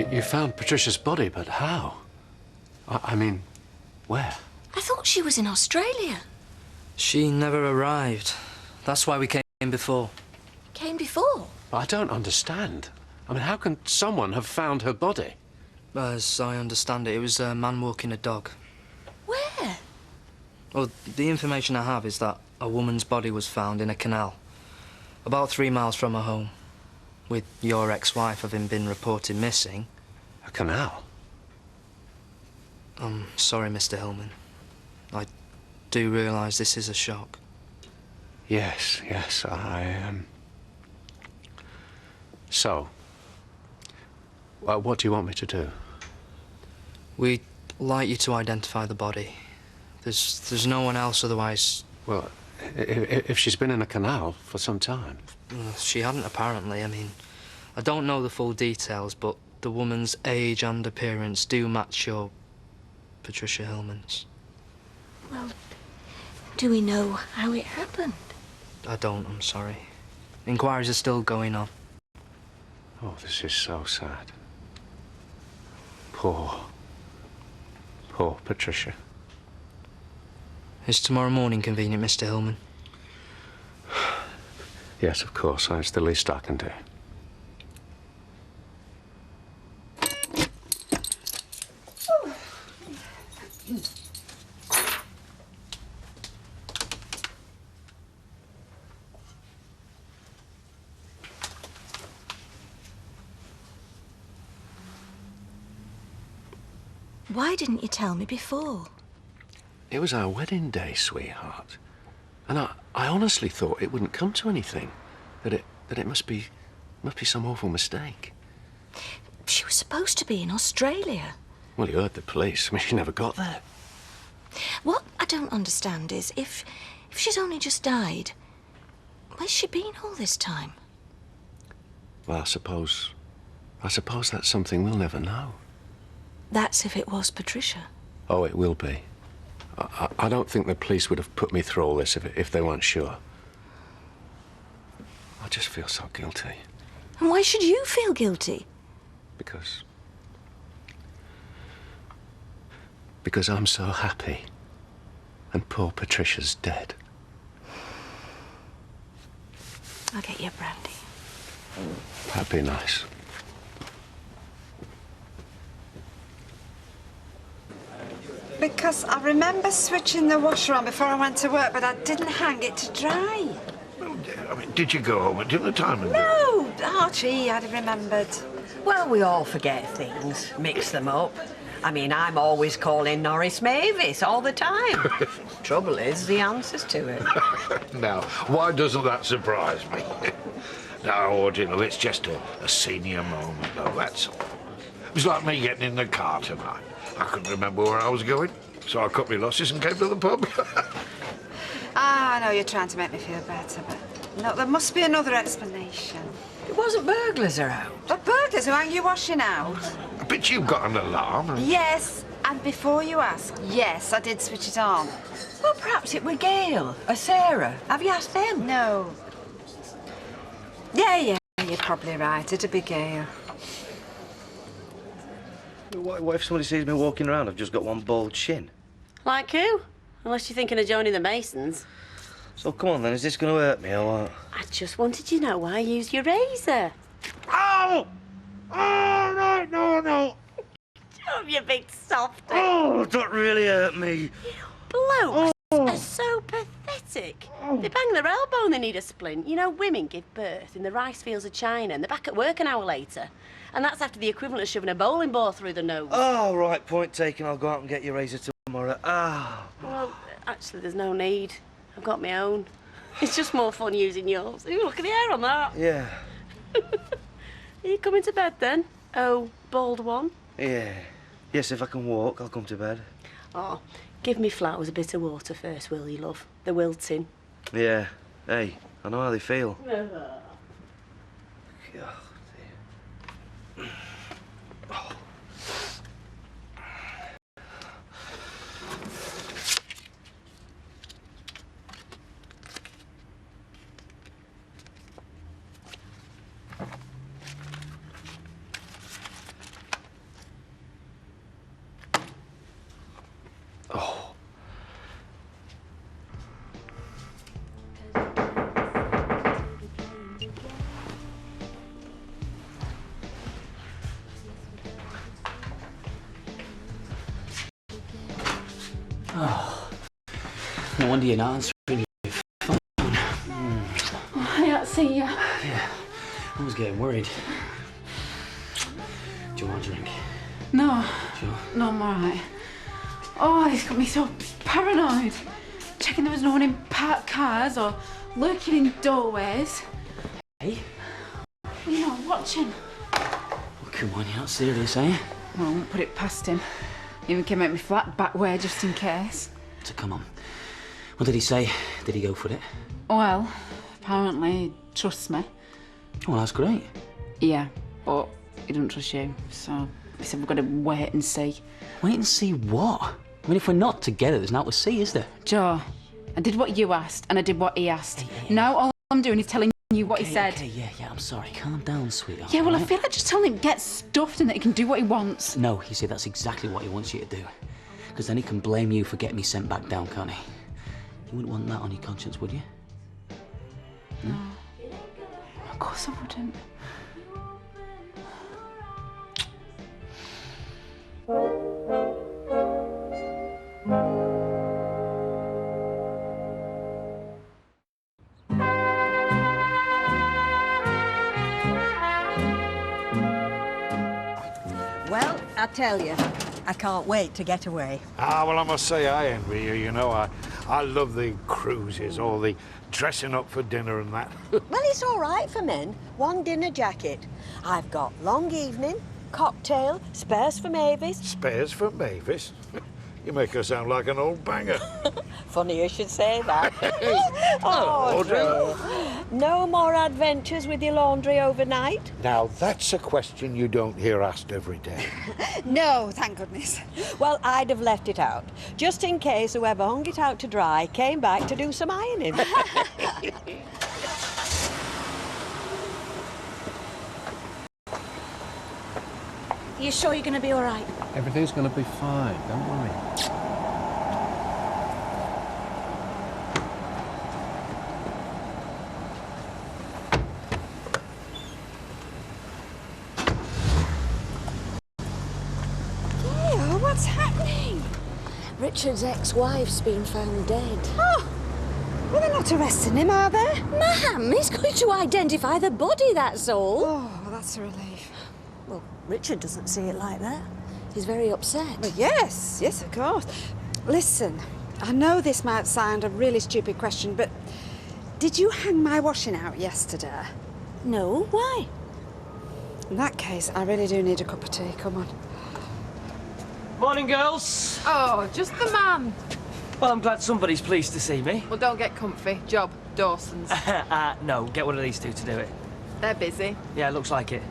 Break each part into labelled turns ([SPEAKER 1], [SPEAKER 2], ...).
[SPEAKER 1] You found Patricia's body, but how? I mean, where?
[SPEAKER 2] I thought she was in Australia.
[SPEAKER 3] She never arrived. That's why we came before.
[SPEAKER 2] Came before?
[SPEAKER 1] I don't understand. I mean, how can someone have found her body?
[SPEAKER 3] As I understand it, it was a man walking a dog.
[SPEAKER 2] Where?
[SPEAKER 3] Well, the information I have is that a woman's body was found in a canal, about 3 miles from her home, with your ex-wife having been reported missing.
[SPEAKER 1] A canal?
[SPEAKER 3] I'm sorry, Mr. Hillman. I do realise this is a shock.
[SPEAKER 1] Yes, So, what do you want me to do?
[SPEAKER 3] We'd like you to identify the body. There's no one else otherwise.
[SPEAKER 1] Well, if she's been in a canal for some time.
[SPEAKER 3] She hadn't, apparently. I mean, I don't know the full details, but the woman's age and appearance do match your Patricia Hillman's.
[SPEAKER 2] Well, do we know how it happened?
[SPEAKER 3] I don't, I'm sorry. Inquiries are still going on.
[SPEAKER 1] Oh, this is so sad. Poor Patricia.
[SPEAKER 3] Is tomorrow morning convenient, Mr. Hillman?
[SPEAKER 1] Yes, of course. It's the least I can do.
[SPEAKER 2] Why didn't you tell me before?
[SPEAKER 1] It was our wedding day, sweetheart. And I honestly thought it wouldn't come to anything. That it must be some awful mistake.
[SPEAKER 2] She was supposed to be in Australia.
[SPEAKER 1] Well, you heard the police. I mean, she never got there.
[SPEAKER 2] What I don't understand is if she's only just died, where's she been all this time?
[SPEAKER 1] Well, I suppose that's something we'll never know.
[SPEAKER 2] That's if it was Patricia.
[SPEAKER 1] Oh, it will be. I don't think the police would have put me through all this if they weren't sure. I just feel so guilty.
[SPEAKER 2] And why should you feel guilty?
[SPEAKER 1] Because I'm so happy. And poor Patricia's dead.
[SPEAKER 2] I'll get you a brandy.
[SPEAKER 1] That'd be nice.
[SPEAKER 4] Because I remember switching the washer on before I went to work, but I didn't hang it to dry.
[SPEAKER 5] Well, I mean, did you go home at dinner time?
[SPEAKER 4] No, Archie, I'd have remembered.
[SPEAKER 6] Well, we all forget things, mix them up. I mean, I'm always calling Norris Mavis all the time. Trouble is, the answers to it.
[SPEAKER 5] Now, why doesn't that surprise me? No, you know, it's just a senior moment, though, that's all. It was like me getting in the car tonight. I couldn't remember where I was going, so I cut my losses and came to the pub.
[SPEAKER 4] I know you're trying to make me feel better, but no, there must be another explanation.
[SPEAKER 6] It wasn't burglars around.
[SPEAKER 4] The burglars who hang your washing out?
[SPEAKER 5] But you've got an alarm.
[SPEAKER 4] Yes, and before you ask, yes, I did switch it on.
[SPEAKER 6] Well, perhaps it were Gail or Sarah. Have you asked them?
[SPEAKER 4] No. Yeah, you're probably right. It'd be Gail.
[SPEAKER 7] What if somebody sees me walking around, I've just got one bald shin?
[SPEAKER 8] Like who? Unless you're thinking of joining the Masons.
[SPEAKER 7] So come on then, is this going to hurt me or what?
[SPEAKER 8] I just wanted to know why you used your razor.
[SPEAKER 5] Oh! Oh, no.
[SPEAKER 8] Oh, you big softy.
[SPEAKER 7] Oh, that really hurt me.
[SPEAKER 8] Blokes are so pathetic. They bang their elbow and they need a splint. You know, women give birth in the rice fields of China and they're back at work an hour later. And that's after the equivalent of shoving a bowling ball through the nose.
[SPEAKER 7] Oh, right, point taken. I'll go out and get your razor tomorrow. Ah.
[SPEAKER 8] Well, actually, there's no need. I've got my own. It's just more fun using yours. Ooh, look at the hair on that.
[SPEAKER 7] Yeah.
[SPEAKER 8] Are you coming to bed then? Oh, bald one?
[SPEAKER 7] Yeah. Yes, if I can walk, I'll come to bed.
[SPEAKER 8] Oh, give me flowers a bit of water first, will you, love? They're wilting.
[SPEAKER 7] Yeah. Hey, I know how they feel. God, dear. Oh.
[SPEAKER 9] No wonder you're not answering your phone.
[SPEAKER 10] Oh, I can't see you.
[SPEAKER 9] Yeah, I was getting worried. Do you want a drink?
[SPEAKER 10] No.
[SPEAKER 9] Sure?
[SPEAKER 10] No, I'm all right. Oh, it's got me so paranoid. Checking there was no one in parked cars or lurking in doorways.
[SPEAKER 9] Hey?
[SPEAKER 10] Well, you know, I'm watching.
[SPEAKER 9] Well, come on, you're not serious, are you?
[SPEAKER 10] Well, I won't put it past him. Even came out my flat back way just in case.
[SPEAKER 9] So come on. What did he say? Did he go for it?
[SPEAKER 10] Well, apparently he trusts me.
[SPEAKER 9] Well, that's great.
[SPEAKER 10] Yeah, but he doesn't trust you, so he said we've got to wait and see.
[SPEAKER 9] Wait and see what? I mean, if we're not together, there's nothing to see, is there?
[SPEAKER 10] Joe, I did what you asked and I did what he asked. Now all I'm doing is telling you what he said.
[SPEAKER 9] Okay, yeah, I'm sorry. Calm down, sweetheart.
[SPEAKER 10] Yeah, well,
[SPEAKER 9] right?
[SPEAKER 10] I feel like just telling him get stuffed and that he can do what he wants.
[SPEAKER 9] No, you see, that's exactly what he wants you to do. Because then he can blame you for getting me sent back down, can't he? You wouldn't want that on your conscience, would you?
[SPEAKER 10] No. Of course I wouldn't.
[SPEAKER 6] Well, I tell you, I can't wait to get away.
[SPEAKER 5] Ah, well, I must say I envy you. You know, I love the cruises, all the dressing up for dinner and that.
[SPEAKER 6] Well, it's all right for men. One dinner jacket. I've got long evening, cocktail, spares for Mavis.
[SPEAKER 5] Spares for Mavis? You make her sound like an old banger.
[SPEAKER 6] Funny you should say that.
[SPEAKER 5] Oh,
[SPEAKER 6] Audrey. No more adventures with your laundry overnight?
[SPEAKER 5] Now, that's a question you don't hear asked every day.
[SPEAKER 4] No, thank goodness.
[SPEAKER 6] Well, I'd have left it out, just in case whoever hung it out to dry came back to do some ironing.
[SPEAKER 2] Are you sure you're going to be all right?
[SPEAKER 1] Everything's going to be fine, don't worry.
[SPEAKER 4] Yeah, what's happening?
[SPEAKER 2] Richard's ex-wife's been found dead.
[SPEAKER 4] Oh, well, they're not arresting him, are they?
[SPEAKER 2] Ma'am, he's going to identify the body, that's all.
[SPEAKER 4] Oh, well, that's a relief.
[SPEAKER 2] Well, Richard doesn't see it like that. He's very upset.
[SPEAKER 4] Well, yes, of course. Listen, I know this might sound a really stupid question, but did you hang my washing out yesterday?
[SPEAKER 2] No, why?
[SPEAKER 4] In that case, I really do need a cup of tea. Come on.
[SPEAKER 11] Morning, girls.
[SPEAKER 10] Oh, just the man.
[SPEAKER 11] Well, I'm glad somebody's pleased to see me.
[SPEAKER 10] Well, don't get comfy. Job, Dawson's.
[SPEAKER 11] No, get one of these two to do it.
[SPEAKER 10] They're busy.
[SPEAKER 11] Yeah, looks like it.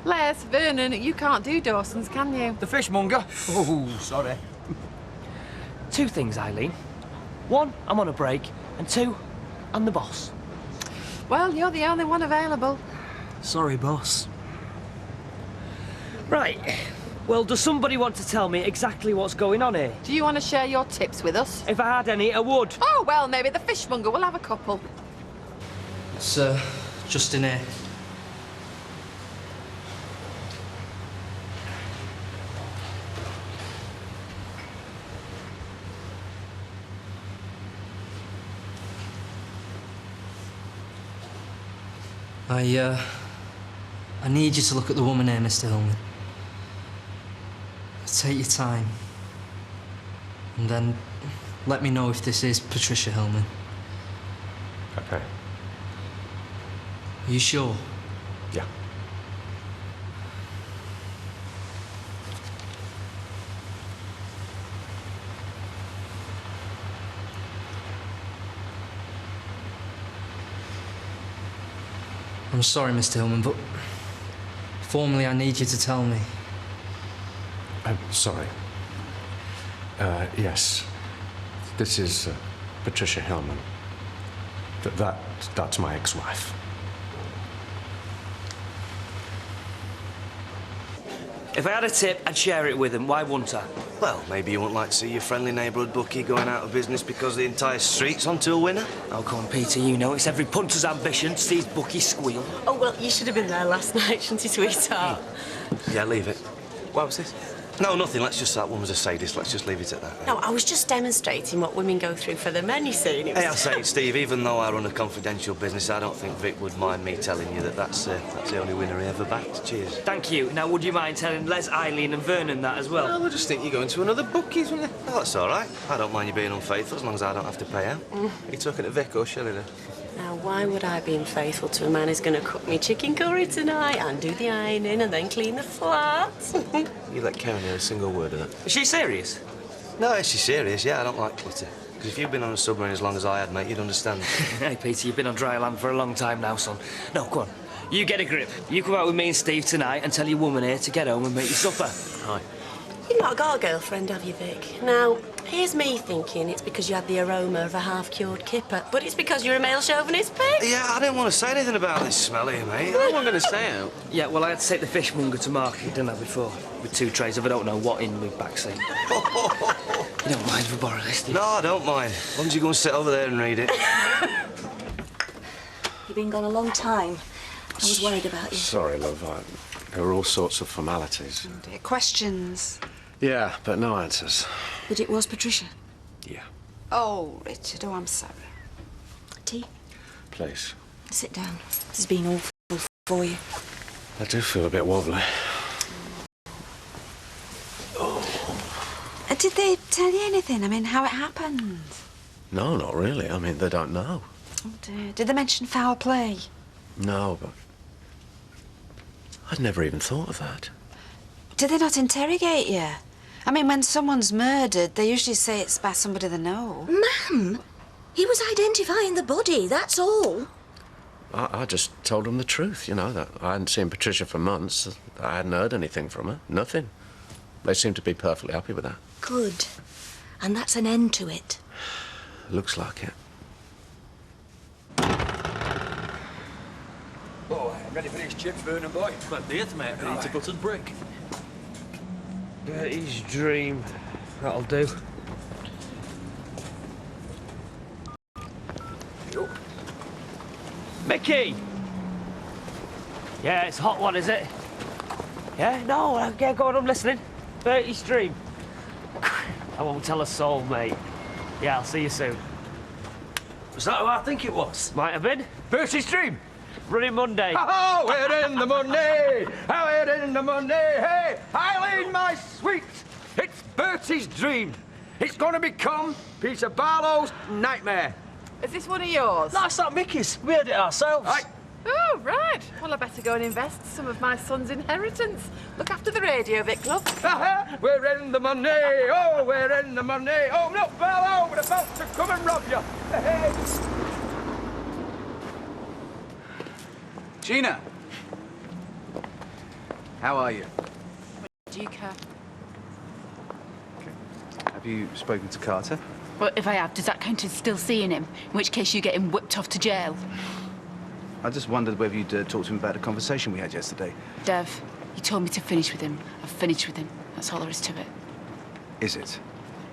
[SPEAKER 10] Les, Vernon, you can't do Dawson's, can you?
[SPEAKER 11] The fishmonger? Oh, sorry. Two things, Eileen. One, I'm on a break, and two, I'm the boss.
[SPEAKER 10] Well, you're the only one available.
[SPEAKER 11] Sorry, boss. Right. Well, does somebody want to tell me exactly what's going on here?
[SPEAKER 10] Do you want to share your tips with us?
[SPEAKER 11] If I had any, I would.
[SPEAKER 10] Oh, well, maybe the fishmonger will have a couple.
[SPEAKER 3] It's, just in here. I need you to look at the woman here, Mr. Hillman. Take your time. And then let me know if this is Patricia Hillman.
[SPEAKER 1] Okay.
[SPEAKER 3] Are you sure?
[SPEAKER 1] Yeah.
[SPEAKER 3] I'm sorry, Mr. Hillman, but formally I need you to tell me.
[SPEAKER 1] I'm sorry. Yes. This is Patricia Hillman. That's my ex-wife.
[SPEAKER 11] If I had a tip, I'd share it with him. Why wouldn't I?
[SPEAKER 7] Well, maybe you wouldn't like to see your friendly neighbourhood bookie going out of business because the entire street's onto a winner.
[SPEAKER 11] Oh, come on, Peter, you know it's every punter's ambition to see his bookie squeal.
[SPEAKER 8] Oh, well, you should have been there last night, shouldn't you, sweetheart?
[SPEAKER 7] Yeah, leave it. What was this? No, nothing. Let's just... That woman's a sadist. Let's just leave it at that.
[SPEAKER 8] No, I was just demonstrating what women go through for the men, you see. And it was...
[SPEAKER 7] Hey, I say it, Steve, even though I run a confidential business, I don't think Vic would mind me telling you that that's the only winner he ever backed. Cheers.
[SPEAKER 11] Thank you. Now, would you mind telling Les, Eileen and Vernon that as well?
[SPEAKER 7] Well, I just think you're going to another bookies, wouldn't you? Oh, that's all right. I don't mind you being unfaithful as long as I don't have to pay out. Are you talking to Vic or Shelley then?
[SPEAKER 8] Now, why would I be unfaithful to a man who's going to cook me chicken curry tonight and do the ironing and then clean the flat?
[SPEAKER 1] You let Karen hear a single word of that.
[SPEAKER 11] Is she serious?
[SPEAKER 7] No, she's serious. Yeah, I don't like clutter. Because if you've been on a submarine as long as I had, mate, you'd understand.
[SPEAKER 11] Hey, Peter, you've been on dry land for a long time now, son. No, go on. You get a grip. You come out with me and Steve tonight and tell your woman here to get home and make you supper.
[SPEAKER 1] Hi.
[SPEAKER 8] You've not got a girlfriend, have you, Vic? Now, here's me thinking it's because you had the aroma of a half-cured kipper, but it's because you're a male chauvinist pig.
[SPEAKER 7] Yeah, I didn't want to say anything about this smell here, mate.
[SPEAKER 1] I wasn't going to say it.
[SPEAKER 11] Yeah, well, I had to take the fishmonger to market, didn't I, before? With 2 trays of I don't know what in my backseat. You don't mind if I borrow this, do you?
[SPEAKER 7] No, I don't mind. As long as you go and sit over there and read it.
[SPEAKER 2] You've been gone a long time. I was worried about you.
[SPEAKER 1] Sorry, love. There were all sorts of formalities.
[SPEAKER 4] Oh dear. Questions?
[SPEAKER 1] Yeah, but no answers.
[SPEAKER 2] But it was Patricia.
[SPEAKER 1] Yeah.
[SPEAKER 4] Oh, Richard, oh, I'm sorry.
[SPEAKER 2] Tea?
[SPEAKER 1] Please.
[SPEAKER 2] Sit down. This has been awful for you.
[SPEAKER 1] I do feel a bit wobbly.
[SPEAKER 4] Did they tell you anything? I mean, how it happened?
[SPEAKER 1] No, not really. I mean, they don't know.
[SPEAKER 4] Oh dear. Did they mention foul play?
[SPEAKER 1] No, but... I'd never even thought of that.
[SPEAKER 4] Did they not interrogate you? I mean, when someone's murdered, they usually say it's by somebody they know.
[SPEAKER 2] Ma'am, he was identifying the body, that's all.
[SPEAKER 1] I just told them the truth, you know, that I hadn't seen Patricia for months. That I hadn't heard anything from her. Nothing. They seemed to be perfectly happy with that.
[SPEAKER 2] Good. And that's an end to it.
[SPEAKER 1] Looks like it.
[SPEAKER 12] Oh, ready for these chips, Vernon boy? But the mate, ready to buttered brick.
[SPEAKER 11] Bertie's dream. That'll do. Mickey! Yeah, it's a hot one, is it? Yeah? No, yeah, go on, I'm listening. Bertie's dream. I won't tell a soul, mate. Yeah, I'll see you soon.
[SPEAKER 12] Was that who I think it was?
[SPEAKER 11] Might have been. Bertie's dream. Running Monday.
[SPEAKER 12] Oh, we're in the Monday! Oh, we're in the Monday! Hey, Eileen, my sweet! It's Bertie's dream. It's going to become Peter Barlow's nightmare.
[SPEAKER 10] Is this one of yours?
[SPEAKER 12] No, it's not Mickey's. We had it ourselves. Right.
[SPEAKER 10] Oh, right. Well, I better go and invest some of my son's inheritance. Look after the radio, Vic, love.
[SPEAKER 12] We're in the Monday! Oh, we're in the Monday! Oh, no, Barlow, we're about to come and rob you! Hey.
[SPEAKER 13] Gina! How are you?
[SPEAKER 10] Do you care?
[SPEAKER 13] Have you spoken to Carter?
[SPEAKER 10] Well, if I have, does that count as still seeing him? In which case you get him whipped off to jail.
[SPEAKER 13] I just wondered whether you'd talk to him about the conversation we had yesterday.
[SPEAKER 10] Dev, you told me to finish with him. I've finished with him. That's all there is to it.
[SPEAKER 13] Is it?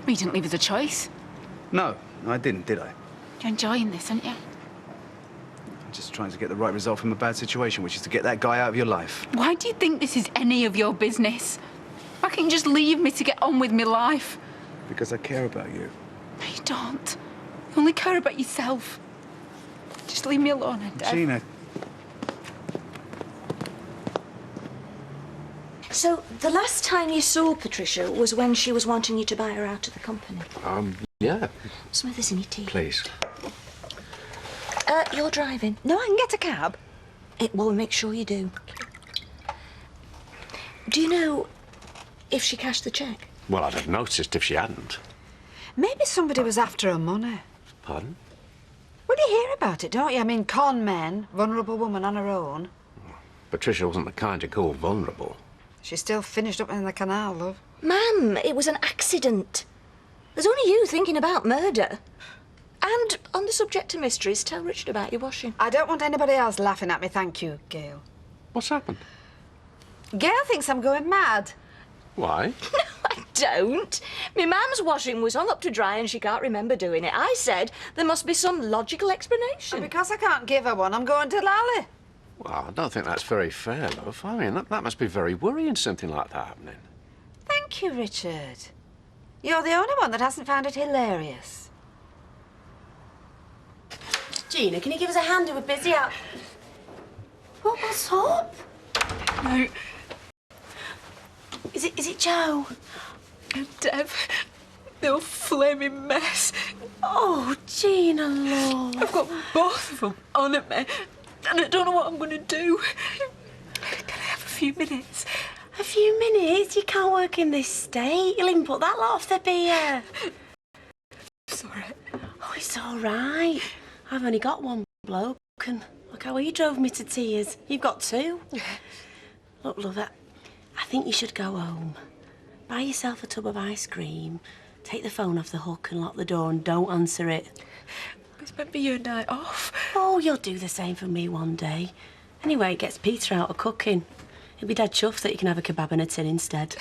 [SPEAKER 10] Well, you didn't leave us a choice.
[SPEAKER 13] No, I didn't, did I?
[SPEAKER 10] You're enjoying this, aren't you?
[SPEAKER 13] I'm just trying to get the right result from a bad situation, which is to get that guy out of your life.
[SPEAKER 10] Why do you think this is any of your business? Why can't you just leave me to get on with my life?
[SPEAKER 13] Because I care about you.
[SPEAKER 10] No, you don't. You only care about yourself. Just leave me alone, Dev.
[SPEAKER 13] Gina.
[SPEAKER 2] So, the last time you saw Patricia was when she was wanting you to buy her out of the company?
[SPEAKER 1] Yeah.
[SPEAKER 2] Some of this in your tea.
[SPEAKER 1] Please.
[SPEAKER 2] You're driving.
[SPEAKER 4] No, I can get a cab.
[SPEAKER 2] It will make sure you do. Do you know if she cashed the cheque?
[SPEAKER 1] Well, I'd have noticed if she hadn't.
[SPEAKER 4] Maybe somebody was after her money.
[SPEAKER 1] Pardon?
[SPEAKER 4] Well, you hear about it, don't you? I mean, con men, vulnerable woman on her own.
[SPEAKER 1] Patricia wasn't the kind you call vulnerable.
[SPEAKER 4] She's still finished up in the canal, love.
[SPEAKER 2] Ma'am, it was an accident. There's only you thinking about murder. And on the subject of mysteries, tell Richard about your washing.
[SPEAKER 4] I don't want anybody else laughing at me, thank you, Gail.
[SPEAKER 1] What's happened?
[SPEAKER 4] Gail thinks I'm going mad.
[SPEAKER 1] Why?
[SPEAKER 2] No, I don't. My mum's washing was hung up to dry and she can't remember doing it. I said there must be some logical explanation.
[SPEAKER 4] And because I can't give her one, I'm going to Lally.
[SPEAKER 1] Well, I don't think that's very fair, love. I mean, that must be very worrying, something like that happening.
[SPEAKER 4] Thank Thank you, Richard. You're the only one that hasn't found it hilarious.
[SPEAKER 8] Gina, can you give us a hand? We're busy out. What's up?
[SPEAKER 10] No.
[SPEAKER 8] Is it Joe?
[SPEAKER 10] And Dev. They're a flaming mess.
[SPEAKER 8] Oh, Gina, love.
[SPEAKER 10] I've got both of them on at me, and I don't know what I'm going to do. Can I have a few minutes?
[SPEAKER 8] A few minutes? You can't work in this state. You'll even put that lot off the beer.
[SPEAKER 10] Sorry.
[SPEAKER 8] Oh, it's all right. I've only got one bloke, and look how he drove me to tears. You've got two. Look, love, I think you should go home. Buy yourself a tub of ice cream, take the phone off the hook and lock the door and don't answer it.
[SPEAKER 10] It's meant to be your night off.
[SPEAKER 8] Oh, you'll do the same for me one day. Anyway, it gets Peter out of cooking. He'll be dead chuffed that you can have a kebab and a tin instead.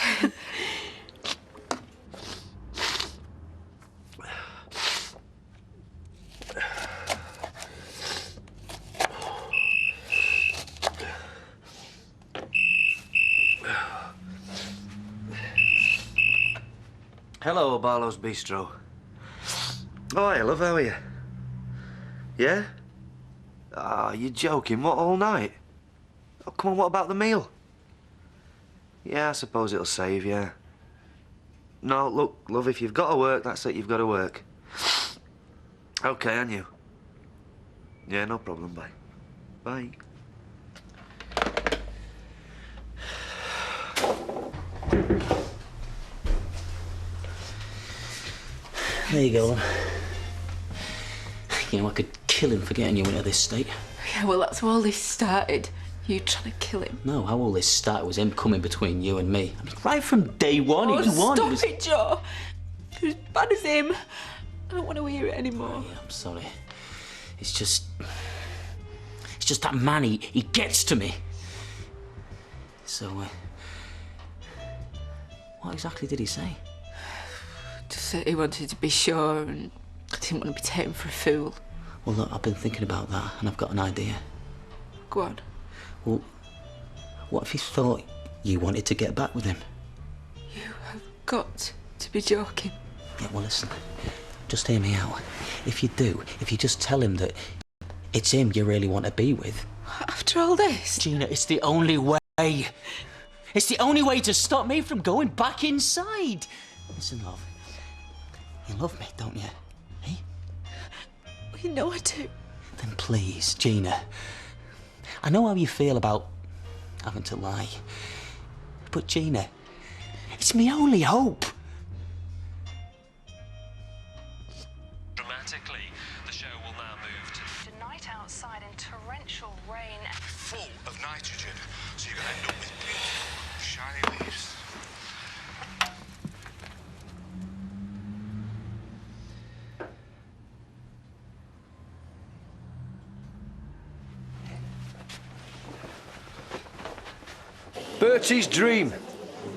[SPEAKER 7] Hello, Barlow's Bistro. Oh, hey, love, how are you? Yeah? Ah, you're joking. What, all night? Oh, come on, what about the meal? Yeah, I suppose it'll save, yeah. No, look, love, if you've got to work, that's it, you've got to work. OK, and you? Yeah, no problem, bye. Bye.
[SPEAKER 9] There you go. You know, I could kill him for getting you into this state.
[SPEAKER 10] Yeah, well, that's how all this started. You trying to kill him.
[SPEAKER 9] No, how all this started was him coming between you and me. I mean, right from day one, he was one.
[SPEAKER 10] Stop it, Joe. You're as bad as him. I don't want to hear it anymore.
[SPEAKER 9] Oh, yeah, I'm sorry. It's just that man, he gets to me. So, what exactly did he say?
[SPEAKER 10] Just that he wanted to be sure and I didn't want to be taken for a fool.
[SPEAKER 9] Well, look, I've been thinking about that and I've got an idea.
[SPEAKER 10] Go on.
[SPEAKER 9] Well, what if he thought you wanted to get back with him?
[SPEAKER 10] You have got to be joking.
[SPEAKER 9] Yeah, well, listen, just hear me out. If you do, if you just tell him that it's him you really want to be with.
[SPEAKER 10] After all this?
[SPEAKER 9] Gina, it's the only way. It's the only way to stop me from going back inside. Listen, love. You love me, don't you? Eh?
[SPEAKER 10] Well, you know I do.
[SPEAKER 9] Then please, Gina. I know how you feel about having to lie. But, Gina, it's my only hope.
[SPEAKER 14] Dramatically, the show will now move to
[SPEAKER 15] night outside in torrential rain.
[SPEAKER 14] Full of nitrogen, so you're going to end up with beautiful, shiny leaves.
[SPEAKER 12] Bertie's dream.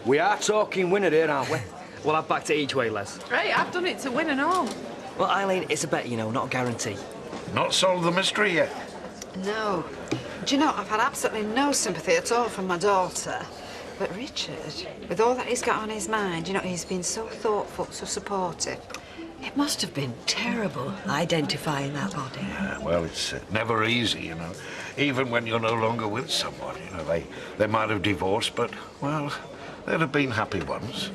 [SPEAKER 12] We are talking winner here, aren't we?
[SPEAKER 11] Well, I've backed it each way, Les.
[SPEAKER 10] Right, I've done it to win and all.
[SPEAKER 11] Well, Eileen, it's a bet, you know, not a guarantee.
[SPEAKER 5] Not solved the mystery yet.
[SPEAKER 4] No. Do you know, I've had absolutely no sympathy at all from my daughter. But Richard, with all that he's got on his mind, you know, he's been so thoughtful, so supportive.
[SPEAKER 6] It must have been terrible identifying that body.
[SPEAKER 5] Yeah, well, it's never easy, you know. Even when you're no longer with someone, you know, they might have divorced, but, well, they'd have been happy ones.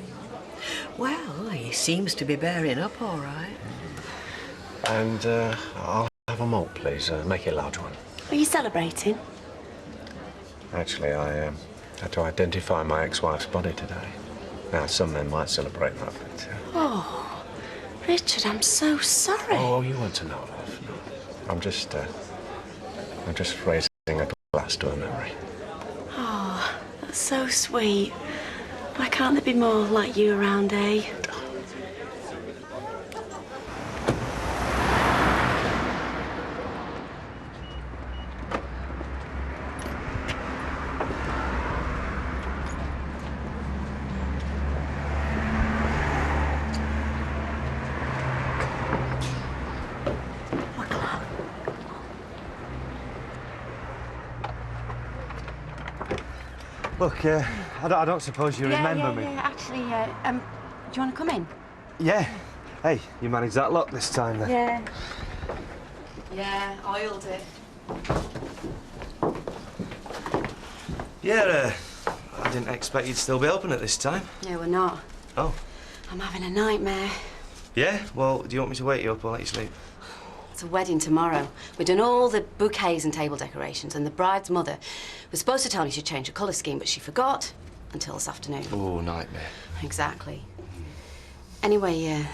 [SPEAKER 6] Well, he seems to be bearing up all right.
[SPEAKER 1] And I'll have a malt, please. Make it a large one.
[SPEAKER 8] Are you celebrating?
[SPEAKER 1] Actually, I had to identify my ex-wife's body today. Now, some men might celebrate that, but...
[SPEAKER 8] Oh, Richard, I'm so sorry.
[SPEAKER 1] Oh, you want to know, love. No. I'm just raising a glass to her memory.
[SPEAKER 8] Oh, that's so sweet. Why can't there be more like you around, eh?
[SPEAKER 7] Look, I don't suppose you remember me.
[SPEAKER 8] Yeah, actually, do you want to come in?
[SPEAKER 7] Yeah. Hey, you managed that lock this time then.
[SPEAKER 8] Yeah. Yeah, oiled it.
[SPEAKER 7] Yeah, I didn't expect you'd still be open at this time.
[SPEAKER 8] Yeah, we're not.
[SPEAKER 7] Oh.
[SPEAKER 8] I'm having a nightmare.
[SPEAKER 7] Yeah? Well, do you want me to wake you up or let you sleep?
[SPEAKER 8] It's a wedding tomorrow. We've done all the bouquets and table decorations, and the bride's mother was supposed to tell me she'd change her colour scheme, but she forgot until this afternoon.
[SPEAKER 7] Oh, nightmare.
[SPEAKER 8] Exactly. Anyway,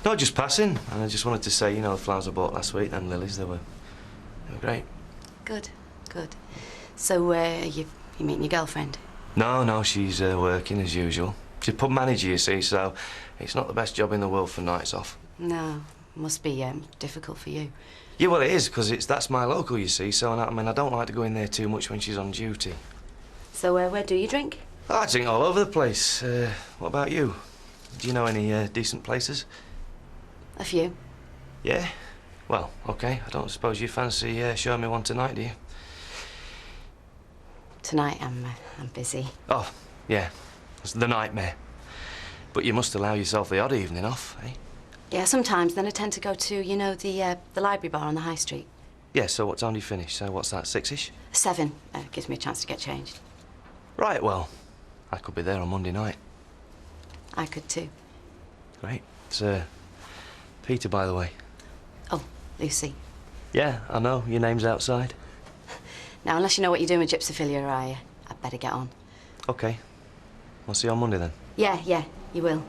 [SPEAKER 7] No, just passing. And I just wanted to say, you know, the flowers I bought last week, them lilies, they were great.
[SPEAKER 8] Good, good. So, you meeting your girlfriend?
[SPEAKER 7] No, she's working as usual. She's pub manager, you see, so it's not the best job in the world for nights off.
[SPEAKER 8] No, must be difficult for you.
[SPEAKER 7] Yeah, well, it is, because that's my local, you see, so I mean, I don't like to go in there too much when she's on duty.
[SPEAKER 8] So, where do you drink?
[SPEAKER 7] I drink all over the place. What about you? Do you know any decent places?
[SPEAKER 8] A few.
[SPEAKER 7] Yeah? Well, OK. I don't suppose you fancy showing me one tonight, do you?
[SPEAKER 8] Tonight, I'm busy.
[SPEAKER 7] Oh, yeah. It's the nightmare. But you must allow yourself the odd evening off, eh?
[SPEAKER 8] Yeah, sometimes. Then I tend to go to, you know, the library bar on the high street.
[SPEAKER 7] Yeah, so what time do you finish? So what's that, 6-ish?
[SPEAKER 8] 7. Gives me a chance to get changed.
[SPEAKER 7] Right, well, I could be there on Monday night.
[SPEAKER 8] I could too.
[SPEAKER 7] Great. It's Peter, by the way.
[SPEAKER 8] Oh, Lucy.
[SPEAKER 7] Yeah, I know. Your name's outside.
[SPEAKER 8] Now, unless you know what you're doing with gypsophilia, I'd better get on.
[SPEAKER 7] OK. We'll see you on Monday, then.
[SPEAKER 8] Yeah, you will.